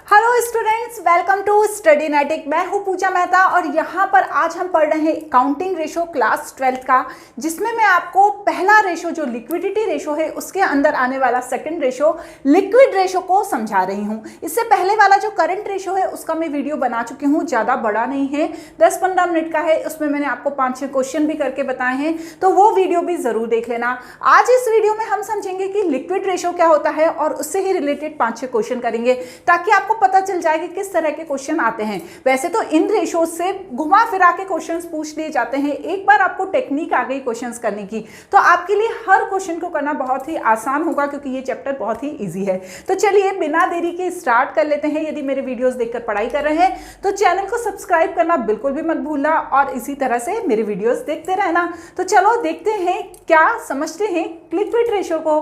Hello students, welcome to Studynetic. मैं हूं पूजा मेहता और यहाँ पर आज हम पढ़ रहे हैं काउंटिंग रेशो क्लास 12th का, जिसमें मैं आपको पहला रेशो जो लिक्विडिटी रेशो है उसके अंदर आने वाला सेकंड रेशो लिक्विड रेशो को समझा रही हूँ। इससे पहले वाला जो करंट रेशो है उसका मैं वीडियो बना चुकी हूँ, ज़्यादा बड़ा नहीं है, 10-15 मिनट का है। उसमें मैंने आपको 5-6 क्वेश्चन भी करके बताए हैं, तो वो वीडियो भी ज़रूर देख लेना। आज इस वीडियो में हम समझेंगे कि लिक्विड रेशो क्या होता है और उससे ही रिलेटेड 5-6 क्वेश्चन करेंगे, ताकि आपको पता चल जाए कि किस तरह के क्वेश्चन आते हैं। वैसे तो इन रेशो से घुमा फिरा के क्वेश्चंस पूछ लिए जाते हैं, एक बार आपको टेक्निक आ गई क्वेश्चंस करने की तो आपके लिए हर क्वेश्चन को करना बहुत ही आसान होगा, क्योंकि ये चैप्टर बहुत ही इजी है। तो चलिए बिना देरी के स्टार्ट कर लेते हैं। यदि मेरे वीडियोस देखकर पढ़ाई कर रहे हैं तो चैनल को सब्सक्राइब करना बिल्कुल भी मत भूलना और इसी तरह से मेरे वीडियोस देखते रहना। तो चलो देखते हैं क्या समझते हैं लिक्विड रेशो को।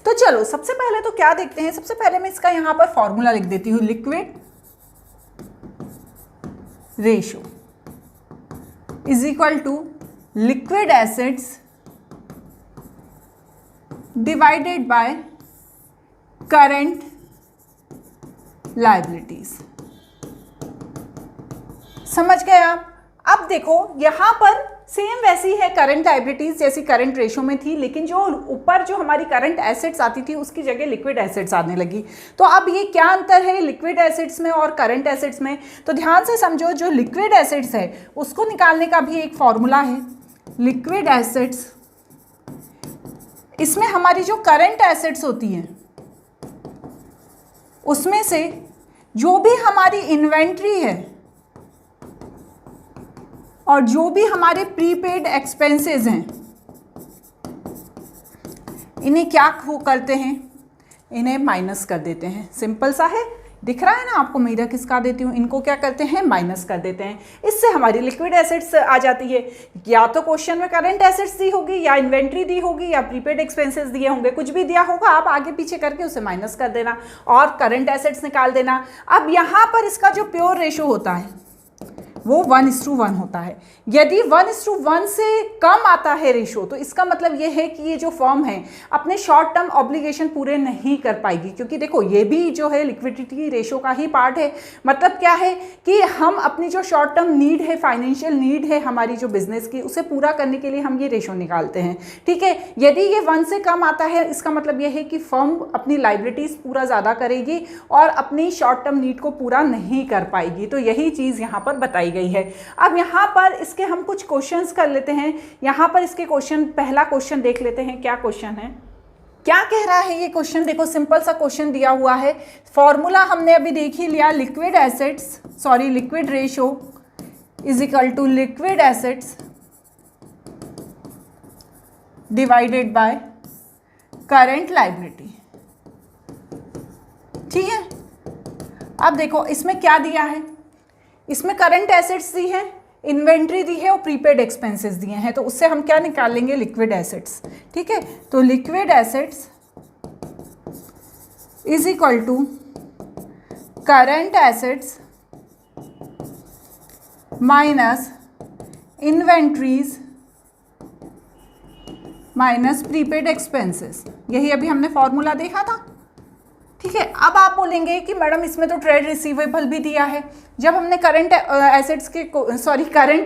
तो चलो सबसे पहले तो क्या देखते हैं, सबसे पहले मैं इसका यहां पर फॉर्मूला लिख देती हूं। Liquid ratio is equal to liquid acids divided by current liabilities. समझ गए आप? अब देखो यहां पर सेम वैसी है करंट लायबिलिटीज जैसी करंट रेशो में थी, लेकिन जो ऊपर जो हमारी करंट एसेट्स आती थी उसकी जगह लिक्विड एसेट्स आने लगी। तो अब ये क्या अंतर है लिक्विड एसेट्स में और करंट एसेट्स में? तो ध्यान से समझो, जो लिक्विड एसेट्स है उसको निकालने का भी एक फॉर्मूला है। लिक्विड एसेट्स, इसमें हमारी जो करंट एसेट्स होती हैं उसमें से जो भी हमारी इन्वेंट्री है और जो भी हमारे प्रीपेड एक्सपेंसेस हैं, इन्हें क्या करते हैं, इन्हें माइनस कर देते हैं। सिंपल सा है, दिख रहा है ना आपको? मैं इधर किसका देती हूँ, इनको क्या करते हैं, माइनस कर देते हैं। इससे हमारी लिक्विड एसेट्स आ जाती है। या तो क्वेश्चन में करंट एसेट्स दी होगी, या इन्वेंट्री दी होगी, या प्रीपेड एक्सपेंसेस दिए होंगे, कुछ भी दिया होगा, आप आगे पीछे करके उसे माइनस कर देना और करंट एसेट्स निकाल देना। अब यहाँ पर इसका जो प्योर रेशो होता है वो 1:1 होता है। यदि 1:1 से कम आता है रेशो, तो इसका मतलब ये है कि ये जो फर्म है अपने शॉर्ट टर्म ऑब्लिगेशन पूरे नहीं कर पाएगी, क्योंकि देखो ये भी जो है लिक्विडिटी रेशो का ही पार्ट है। मतलब क्या है कि हम अपनी जो शॉर्ट टर्म नीड है, फाइनेंशियल नीड है हमारी जो बिजनेस की, उसे पूरा करने के लिए हम ये रेशो निकालते हैं। ठीक है, यदि ये 1 से कम आता है, इसका मतलब ये है कि फर्म अपनी लाइबिलिटीज पूरा ज़्यादा करेगी और अपनी शॉर्ट टर्म नीड को पूरा नहीं कर पाएगी। तो यही चीज़ यहाँ पर बताई गई है। अब यहाँ पर इसके हम कुछ क्वेश्चंस कर लेते हैं। यहाँ पर इसके क्वेश्चन, पहला क्वेश्चन देख लेते हैं क्या क्वेश्चन है, क्या कह रहा है ये क्वेश्चन। देखो सिंपल सा क्वेश्चन दिया हुआ है, फॉर्मूला हमने अभी देख ही लिया। Liquid ratio is equal to liquid assets divided by current liability. ठीक है, अब देखो इसमें क्या दिया है, इसमें करंट एसेट्स दी है, इन्वेंट्री दी है और प्रीपेड एक्सपेंसेस दिए हैं। तो उससे हम क्या निकालेंगे, लिक्विड एसेट्स। ठीक है, तो liquid assets is equal to current assets minus inventories minus prepaid expenses. यही अभी हमने फॉर्मूला देखा था। ठीक है, अब आप बोलेंगे कि मैडम इसमें तो ट्रेड रिसीवेबल भी दिया है। जब हमने करंट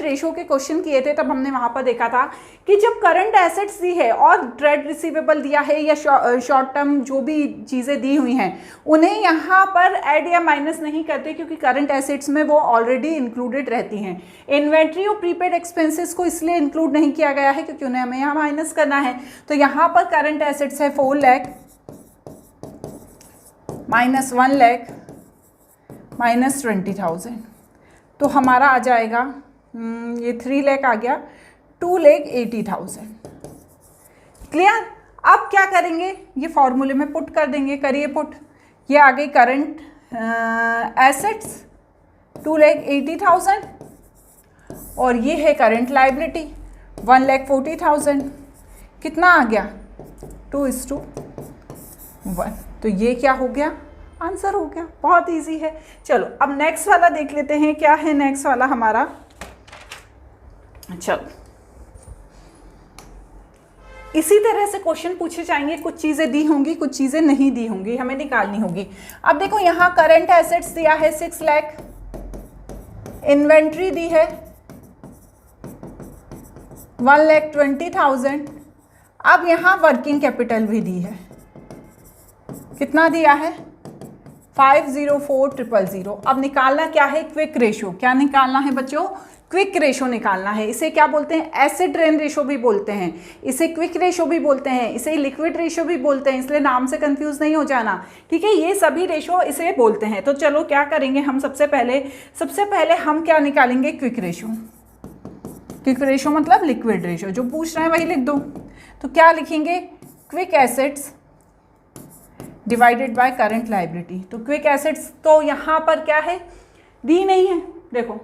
रेशो के क्वेश्चन किए थे, तब हमने वहां पर देखा था कि जब करंट एसेट्स दी है और ट्रेड रिसीवेबल दिया है या शॉर्ट टर्म जो भी चीज़ें दी हुई हैं, उन्हें यहाँ पर ऐड या माइनस नहीं करते, क्योंकि करंट एसेट्स में वो ऑलरेडी इंक्लूडेड रहती हैं। इन्वेंट्री और प्रीपेड एक्सपेंसेस को इसलिए इंक्लूड नहीं किया गया है क्योंकि उन्हें हमें यहाँ माइनस करना है। तो यहाँ पर करंट एसेट्स है 4 लाख माइनस 1 लाख माइनस 20,000, तो हमारा आ जाएगा ये 3 लाख आ गया, 2,80,000। क्लियर? अब क्या करेंगे, ये फॉर्मूले में पुट कर देंगे। करिए पुट। ये आ गई करंट एसेट्स 2,80,000 और ये है करंट लायबिलिटी 1,40,000। कितना आ गया, 2:1। तो ये क्या हो गया, आंसर हो गया। बहुत इजी है। चलो अब नेक्स्ट वाला देख लेते हैं, क्या है नेक्स्ट वाला हमारा। चलो इसी तरह से क्वेश्चन पूछे जाएंगे, कुछ चीज़ें दी होंगी, कुछ चीज़ें नहीं दी होंगी, हमें निकालनी होगी। अब देखो यहाँ करंट एसेट्स दिया है 6 लाख, इन्वेंट्री दी है 1,20,000। अब यहाँ वर्किंग कैपिटल भी दी है, कितना दिया है 504,000। अब निकालना क्या है, क्विक रेशो। क्या निकालना है बच्चों, क्विक रेशो निकालना है। इसे क्या बोलते हैं, एसिड रेन रेशो भी बोलते हैं, इसे क्विक रेशो भी बोलते हैं, इसे लिक्विड रेशो भी बोलते हैं, इसलिए नाम से कंफ्यूज नहीं हो जाना, ठीक है। ये सभी रेशो इसे बोलते हैं। तो चलो क्या करेंगे हम, सबसे पहले हम क्या निकालेंगे, क्विक रेशो। क्विक रेशो मतलब लिक्विड रेशो, जो पूछ रहे हैं वही लिख दो। तो क्या लिखेंगे, quick assets divided by current liability. तो क्विक एसेट्स तो यहाँ पर क्या है, दी नहीं है, देखो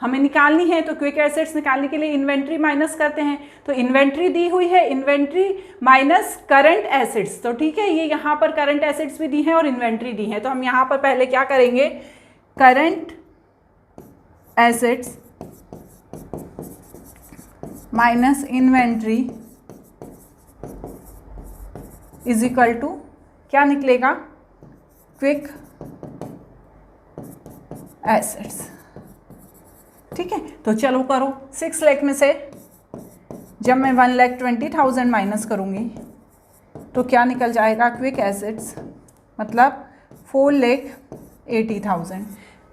हमें निकालनी है। तो क्विक एसेट्स निकालने के लिए इन्वेंट्री माइनस करते हैं। तो इन्वेंट्री दी हुई है, इन्वेंट्री माइनस करंट एसेट्स, तो ठीक है, ये यहाँ पर करंट एसेट्स भी दी हैं और इन्वेंट्री दी है। तो हम यहाँ पर पहले क्या करेंगे, current assets minus inventory is equal to क्या निकलेगा, क्विक एसेट्स, ठीक है। तो चलो करो, 6 लाख में से जब मैं 1,20,000 माइनस करूँगी तो क्या निकल जाएगा, क्विक एसेट्स मतलब 4,80,000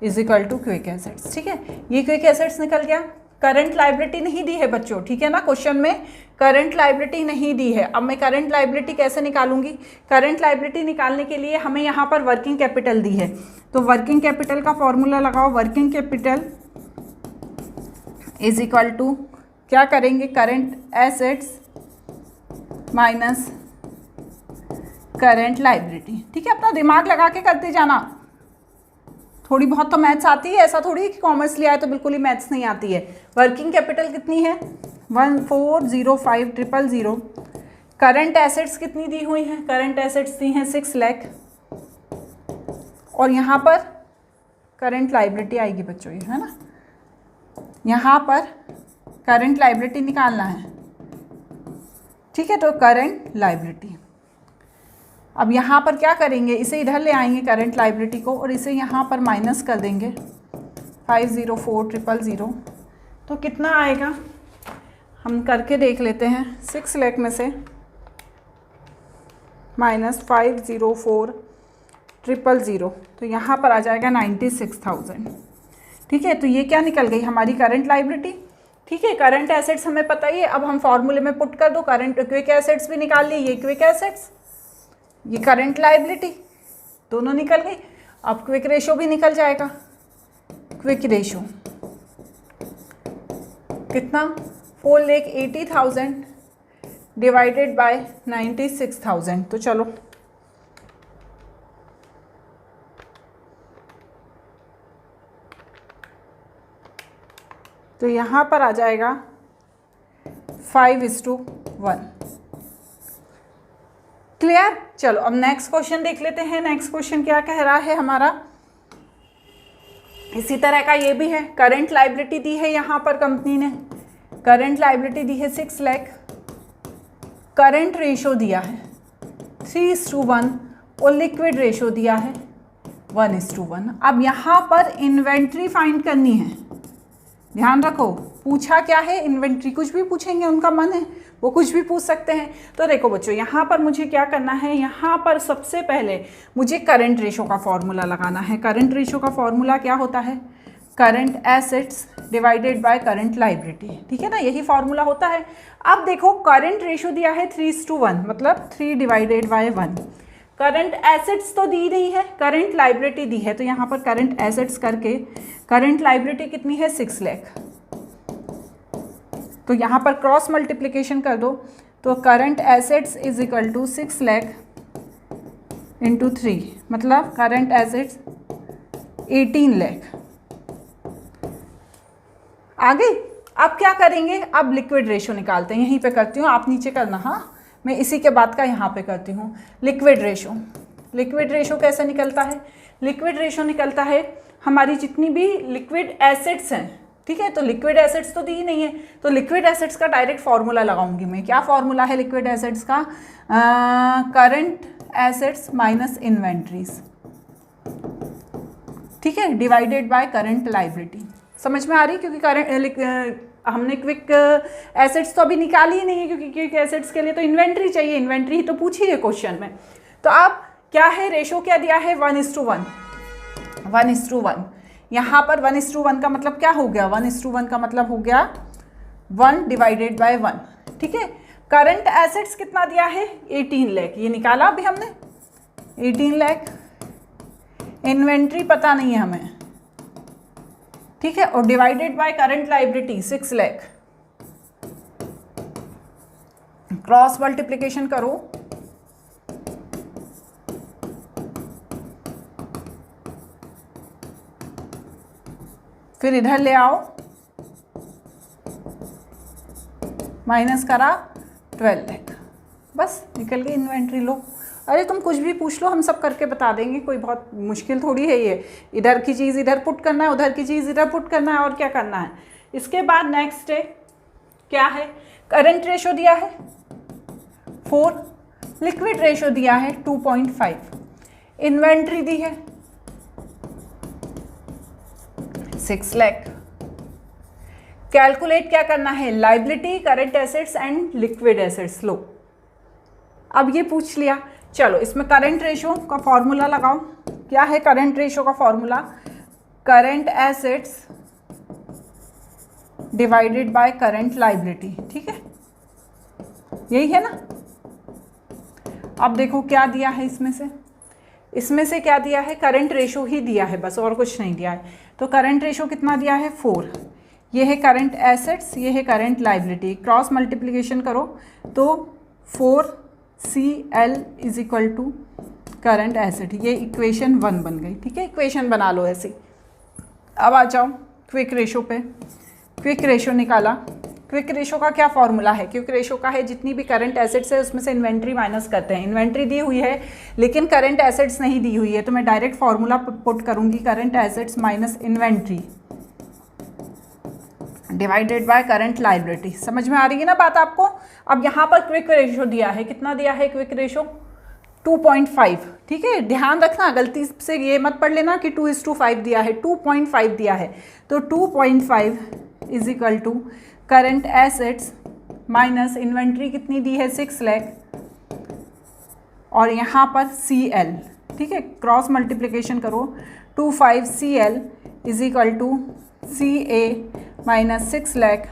is equal to quick assets, ठीक है। ये क्विक एसेट्स निकल गया। करंट लायबिलिटी नहीं दी है बच्चों, ठीक है ना, क्वेश्चन में करंट लायबिलिटी नहीं दी है। अब मैं करंट लायबिलिटी कैसे निकालूंगी, करंट लायबिलिटी निकालने के लिए हमें यहाँ पर वर्किंग कैपिटल दी है। तो वर्किंग कैपिटल का फॉर्मूला लगाओ, working capital is equal to क्या करेंगे, current assets minus current liability, ठीक है। अपना दिमाग लगा के करते जाना, थोड़ी बहुत तो मैथ्स आती है, ऐसा थोड़ी कि कॉमर्स लिया है तो बिल्कुल ही मैथ्स नहीं आती है। वर्किंग कैपिटल कितनी है, 1,405,000। करंट एसेट्स कितनी दी हुई हैं, करंट एसेट्स दी हैं 6 लाख, और यहाँ पर करंट लायबिलिटी आएगी बच्चों, ये है ना, यहाँ पर करंट लायबिलिटी निकालना है, ठीक है। तो करंट लायबिलिटी, अब यहाँ पर क्या करेंगे, इसे इधर ले आएंगे करंट लायबिलिटी को, और इसे यहाँ पर माइनस कर देंगे 504,000। तो कितना आएगा, हम करके देख लेते हैं। 6 लाख में से माइनस 504,000, तो यहाँ पर आ जाएगा 96,000, ठीक है। तो ये क्या निकल गई, हमारी करंट लायबिलिटी, ठीक है। करंट एसेट्स हमें पता ही है, अब हम फॉर्मूले में पुट कर दो, करंट क्विक एसेट्स भी निकाल ली, ये क्विक एसेट्स, ये करंट लायबिलिटी, दोनों निकल गई। अब क्विक रेशो भी निकल जाएगा। क्विक रेशो कितना, 4,80,000 डिवाइडेड बाय 96,000। तो चलो तो यहाँ पर आ जाएगा 5:1। क्लियर। चलो अब नेक्स्ट क्वेश्चन देख लेते हैं। नेक्स्ट क्वेश्चन क्या कह रहा है हमारा, इसी तरह का ये भी है। करंट लायबिलिटी दी है यहाँ पर कंपनी ने, करंट लायबिलिटी दी है 6 लाख, करंट रेशो दिया है 3:1 और लिक्विड रेशो दिया है 1:1। अब यहाँ पर इन्वेंट्री फाइंड करनी है, ध्यान रखो, पूछा क्या है, इन्वेंट्री, कुछ भी पूछेंगे, उनका मन है वो कुछ भी पूछ सकते हैं। तो देखो बच्चों, यहाँ पर मुझे क्या करना है, यहाँ पर सबसे पहले मुझे करंट रेशो का फॉर्मूला लगाना है। करंट रेशो का फॉर्मूला क्या होता है, current assets divided by current liability, ठीक है ना, यही फॉर्मूला होता है। अब देखो करंट रेशो दिया है 3:1, मतलब 3 डिवाइडेड बाय 1। करंट एसेट्स तो दी नहीं है, करंट लायबिलिटी दी है, तो यहाँ पर करंट एसेट्स करके करंट लायबिलिटी कितनी है 6 लाख, तो यहाँ पर क्रॉस मल्टीप्लिकेशन कर दो, तो current assets is equal to 6 lakh into 3, मतलब करंट एसेट्स 18 लाख आ गई। अब क्या करेंगे, अब लिक्विड रेशो निकालते हैं, यहीं पे करती हूँ, आप नीचे करना, हाँ मैं इसी के बाद का यहाँ पे करती हूँ। लिक्विड रेशो, लिक्विड रेशो कैसे निकलता है, लिक्विड रेशो निकलता है हमारी जितनी भी लिक्विड एसेट्स हैं, ठीक है, तो लिक्विड एसेट्स तो दी ही नहीं है, तो लिक्विड एसेट्स का डायरेक्ट फॉर्मूला लगाऊंगी मैं। क्या फॉर्मूला है लिक्विड एसेट्स का? करंट एसेट्स माइनस इन्वेंट्रीज, ठीक है, डिवाइडेड बाय करंट लायबिलिटी। समझ में आ रही? क्योंकि हमने क्विक एसेट्स तो अभी निकाली ही नहीं है, क्योंकि क्विक एसेट्स के लिए तो इन्वेंट्री चाहिए, इन्वेंट्री ही तो पूछी है क्वेश्चन में। तो अब क्या है, रेशो क्या दिया है? 1:1, 1:1। यहाँ पर 1:1 का मतलब क्या हो गया? 1:1 का मतलब हो गया 1 डिवाइडेड बाय 1, ठीक है। करंट एसेट्स कितना दिया है? 18 लाख, ये निकाला अभी हमने, 18 लाख। इन्वेंट्री पता नहीं है हमें, ठीक है, और divided by current liability 6 lakh. Cross multiplication करो, फिर इधर ले आओ, माइनस करा 12 लाख, बस निकल गई इन्वेंट्री। लो, अरे तुम कुछ भी पूछ लो, हम सब करके बता देंगे, कोई बहुत मुश्किल थोड़ी है ये। इधर की चीज़ इधर पुट करना है, उधर की चीज़ इधर पुट करना है, और क्या करना है। इसके बाद नेक्स्ट है क्या है? करंट रेशो दिया है 4, लिक्विड रेशो दिया है 2.5, इन्वेंट्री दी है 6 लाख। कैलकुलेट क्या करना है? Liability, current assets and liquid assets. लो, अब ये पूछ लिया, चलो इसमें करंट रेशो का फॉर्मूला लगाओ। क्या है करंट रेशो का formula? Current assets divided by current liability, ठीक है, यही है ना। अब देखो क्या दिया है इसमें से क्या दिया है? करंट रेशो ही दिया है बस, और कुछ नहीं दिया है। तो करंट रेशो कितना दिया है? 4। ये है करंट एसेट्स, ये है करंट लायबिलिटी। क्रॉस मल्टीप्लिकेशन करो तो 4CL is equal to current asset. ये इक्वेशन 1 बन गई, ठीक है, इक्वेशन बना लो ऐसे। अब आ जाओ क्विक रेशो पे। क्विक रेशो निकाला। क्विक रेशो का क्या फॉर्मूला है? क्विक रेशो का है जितनी भी करंट एसेट्स है उसमें से इन्वेंट्री माइनस करते हैं। इन्वेंट्री दी हुई है लेकिन करंट एसेट्स नहीं दी हुई है, तो मैं डायरेक्ट फॉर्मूला पुट करूंगी, current assets minus inventory divided by current liability. समझ में आ रही है ना बात आपको? अब यहाँ पर क्विक रेशो दिया है, कितना दिया है क्विक रेशो? 2.5, ठीक है। ध्यान रखना, गलती से ये मत पढ़ लेना कि 2:5 दिया है, 2.5 दिया है। तो 2.5 is equal to current assets minus inventory कितनी दी है? 6 लाख, और यहाँ पर CL, ठीक है, क्रॉस मल्टीप्लिकेशन करो। 25CL is equal to CA minus 6 lakh.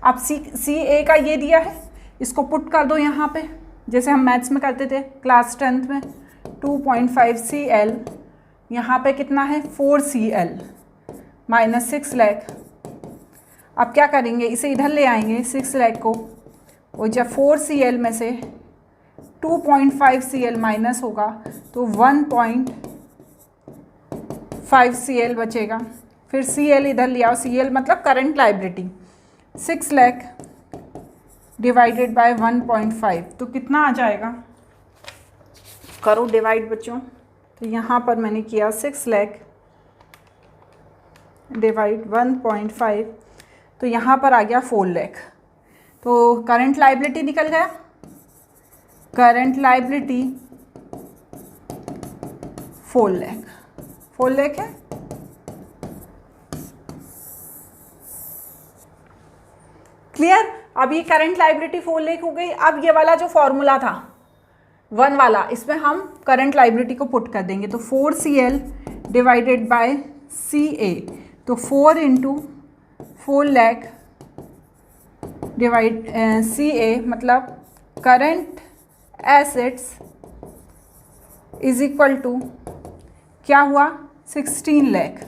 अब CA का ये दिया है, इसको पुट कर दो यहाँ पे, जैसे हम मैथ्स में करते थे क्लास 10th में। 2.5CL, यहाँ पे कितना है? 4CL minus 6 lakh. अब क्या करेंगे? इसे इधर ले आएंगे 6 लाख को, और जब 4CL में से 2.5CL माइनस होगा तो 1.5CL बचेगा। फिर CL इधर ले आओ, CL मतलब current liability. 6 lakh divided by 1.5, तो कितना आ जाएगा? करो डिवाइड बच्चों। तो यहाँ पर मैंने किया 6 लाख डिवाइड 1.5, तो यहाँ पर आ गया 4 लाख। तो करंट लायबिलिटी निकल गया, करंट लायबिलिटी 4 लाख, 4 लाख है। क्लियर? अब ये करंट लायबिलिटी 4 लाख हो गई। अब ये वाला जो फॉर्मूला था 1 वाला, इसमें हम करंट लायबिलिटी को पुट कर देंगे। तो 4CL डिवाइडेड बाय CA, तो 4 इंटू 4 लाख डिवाइड CA मतलब current assets is equal to क्या हुआ? 16 लाख।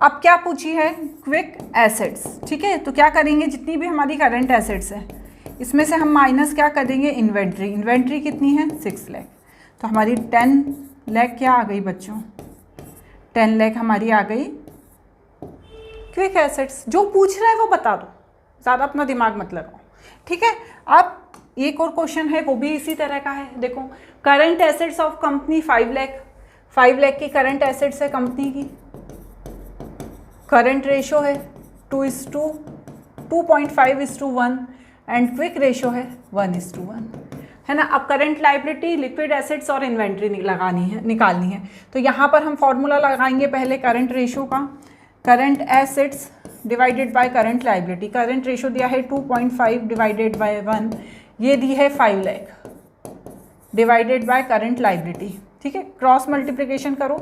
अब क्या पूछी है? क्विक एसेट्स, ठीक है। तो क्या करेंगे? जितनी भी हमारी करंट एसेट्स है इसमें से हम माइनस क्या कर देंगे? इन्वेंट्री। इन्वेंट्री कितनी है? 6 लाख। तो हमारी 10 लाख क्या आ गई बच्चों? 10 लाख हमारी आ गई क्विक एसेट्स। जो पूछ रहे हैं वो बता दो, ज़्यादा अपना दिमाग मत लगाओ, ठीक है। अब एक और क्वेश्चन है, वो भी इसी तरह का है। देखो, current assets of company 5 lakh, 5 lakh की करंट एसेट्स है कंपनी की। करंट रेशो है 2:2.5:1 एंड क्विक रेशो है 1:1, है ना। अब करंट लायबिलिटी, लिक्विड एसेट्स और इन्वेंट्री निकालनी है। तो यहाँ पर हम फॉर्मूला लगाएंगे पहले करंट रेशो का। Current assets divided by current liability. Current ratio दिया है 2.5 डिवाइडेड बाय 1, ये दी है 5 lakh divided by current liability, ठीक है। क्रॉस मल्टीप्लिकेशन करो,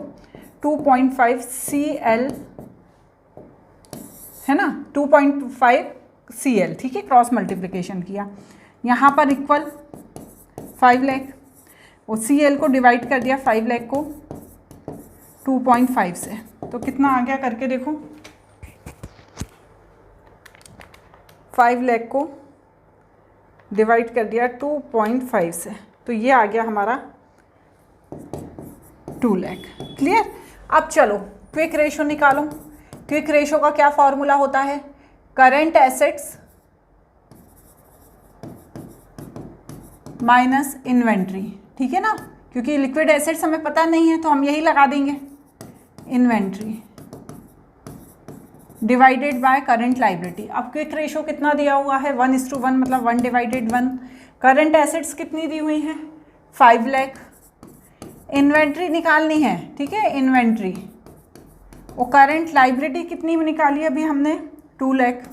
2.5 CL, है ना, 2.5 CL, ठीक है। क्रॉस मल्टीप्लिकेशन किया, यहाँ पर इक्वल 5 लाख, और CL को डिवाइड कर दिया 5 लाख को 2.5 से, तो कितना आ गया करके देखो। 5 लाख को डिवाइड कर दिया 2.5 से, तो ये आ गया हमारा 2 लाख। क्लियर। अब चलो क्विक रेशो निकालो। क्विक रेशो का क्या फॉर्मूला होता है? करंट एसेट्स माइनस इन्वेंट्री, ठीक है ना, क्योंकि लिक्विड एसेट्स हमें पता नहीं है तो हम यही लगा देंगे, inventory divided by current liability. अब क्विक रेशो कितना दिया हुआ है? 1:1, मतलब 1/1। करंट एसेट्स कितनी दी हुई हैं? 5 लाख। इन्वेंट्री निकालनी है, ठीक है, इन्वेंट्री। और करंट लायबिलिटी कितनी निकाली अभी हमने? 2 लाख।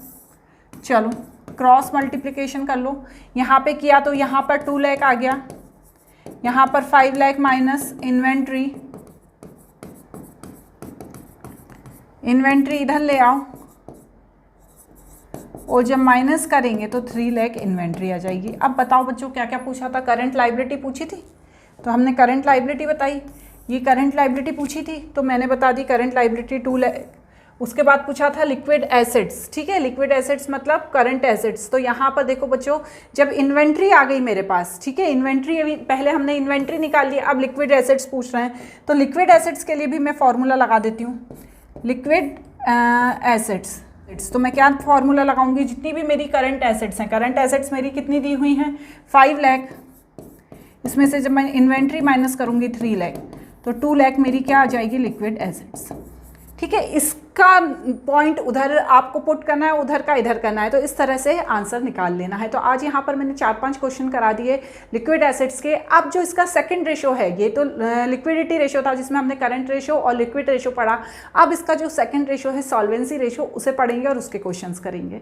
चलो क्रॉस मल्टीप्लिकेशन कर लो, यहाँ पे किया तो यहाँ पर 2 लाख आ गया, यहाँ पर 5 लाख माइनस इन्वेंट्री, इन्वेंट्री इधर ले आओ, और जब माइनस करेंगे तो 3 लाख इन्वेंट्री आ जाएगी। अब बताओ बच्चों, क्या क्या पूछा था? करंट लायबिलिटी पूछी थी, तो हमने करंट लायबिलिटी बताई। ये करंट लायबिलिटी पूछी थी तो मैंने बता दी करंट लायबिलिटी 2 लाख। उसके बाद पूछा था लिक्विड एसेट्स, ठीक है, लिक्विड एसेट्स मतलब करंट एसेट्स। तो यहाँ पर देखो बच्चों, जब इन्वेंट्री आ गई मेरे पास, ठीक है, इन्वेंट्री अभी पहले हमने इन्वेंट्री निकाल ली, अब लिक्विड एसेट्स पूछ रहे हैं, तो लिक्विड एसेट्स के लिए भी मैं फॉर्मूला लगा देती हूँ। लिक्विड एसेट्स, तो मैं क्या फॉर्मूला लगाऊंगी? जितनी भी मेरी करंट एसेट्स हैं, करंट एसेट्स मेरी कितनी दी हुई हैं? 5 लाख। इसमें से जब मैं इन्वेंट्री माइनस करूंगी 3 लाख, तो 2 लाख मेरी क्या आ जाएगी? लिक्विड एसेट्स, ठीक है। इसका पॉइंट उधर आपको पुट करना है, उधर का इधर करना है, तो इस तरह से आंसर निकाल लेना है। तो आज यहाँ पर मैंने 4-5 क्वेश्चन करा दिए लिक्विड एसेट्स के। अब जो इसका सेकंड रेशो है, ये तो लिक्विडिटी रेशो था जिसमें हमने करंट रेशो और लिक्विड रेशो पढ़ा। अब इसका जो सेकंड रेशो है, सॉल्वेंसी रेशो, उसे पढ़ेंगे और उसके क्वेश्चंस करेंगे।